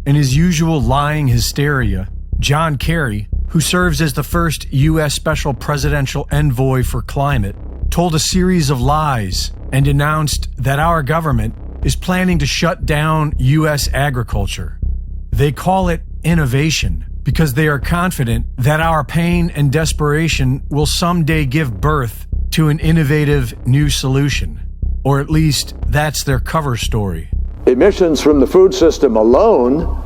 In his usual lying hysteria, John Kerry, who serves as the first U.S. Special Presidential Envoy for Climate, told a series of lies and announced that our government is planning to shut down U.S. agriculture. They call it innovation because they are confident that our pain and desperation will someday give birth to an innovative new solution. Or at least that's their cover story. Emissions from the food system alone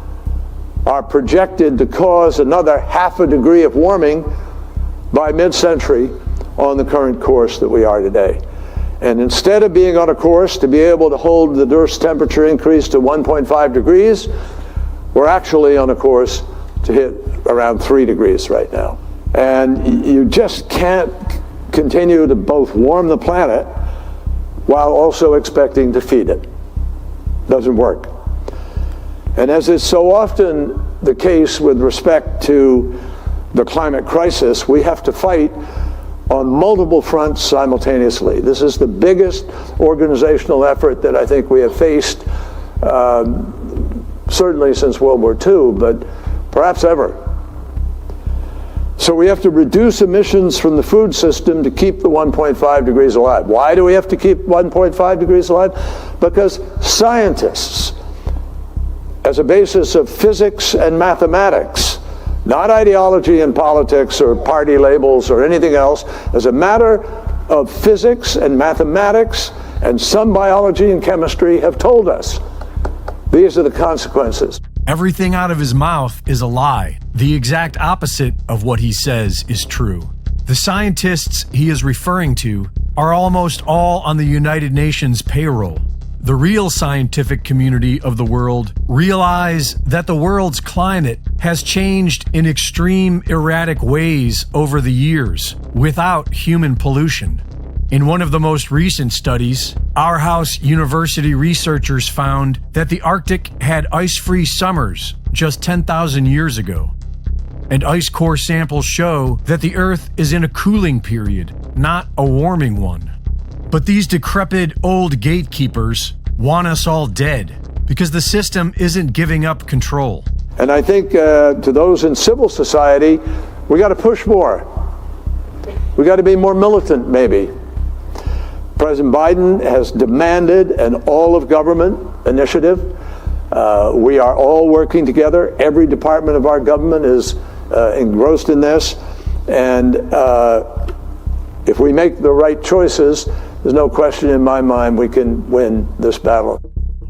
are projected to cause another 0.5 degree of warming by mid-century on the current course that we are today. And instead of being on a course to be able to hold the Earth's temperature increase to 1.5 degrees, we're actually on a course to hit around 3 degrees right now. And you just can't continue to both warm the planet while also expecting to feed it. Doesn't work. And as is so often the case with respect to the climate crisis, we have to fight on multiple fronts simultaneously. This is the biggest organizational effort that I think we have faced, certainly since World War II, but perhaps ever. So we have to reduce emissions from the food system to keep the 1.5 degrees alive. Why do we have to keep 1.5 degrees alive? Because scientists, as a basis of physics and mathematics, not ideology and politics or party labels or anything else, as a matter of physics and mathematics and some biology and chemistry have told us these are the consequences. Everything out of his mouth is a lie. The exact opposite of what he says is true. The scientists he is referring to are almost all on the United Nations payroll. The real scientific community of the world realize that the world's climate has changed in extreme, erratic ways over the years without human pollution. In one of the most recent studies, Our House University researchers found that the Arctic had ice-free summers just 10,000 years ago. And ice core samples show that the Earth is in a cooling period, not a warming one. But these decrepit old gatekeepers want us all dead because the system isn't giving up control. And I think to those in civil society, we got to push more. We got to be more militant, maybe. President Biden has demanded an all-of-government initiative. We are all working together. Every department of our government is engrossed in this. And if we make the right choices, there's no question in my mind we can win this battle.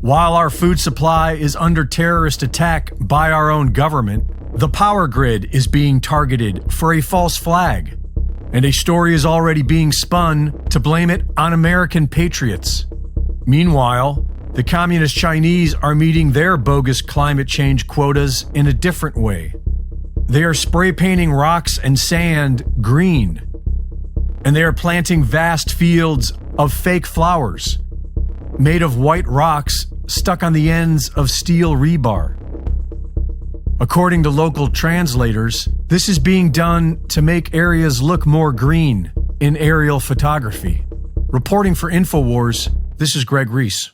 While our food supply is under terrorist attack by our own government, the power grid is being targeted for a false flag. And a story is already being spun to blame it on American patriots. Meanwhile, the communist Chinese are meeting their bogus climate change quotas in a different way. They are spray painting rocks and sand green. And they are planting vast fields of fake flowers made of white rocks stuck on the ends of steel rebar. According to local translators, this is being done to make areas look more green in aerial photography. Reporting for InfoWars, this is Greg Reese.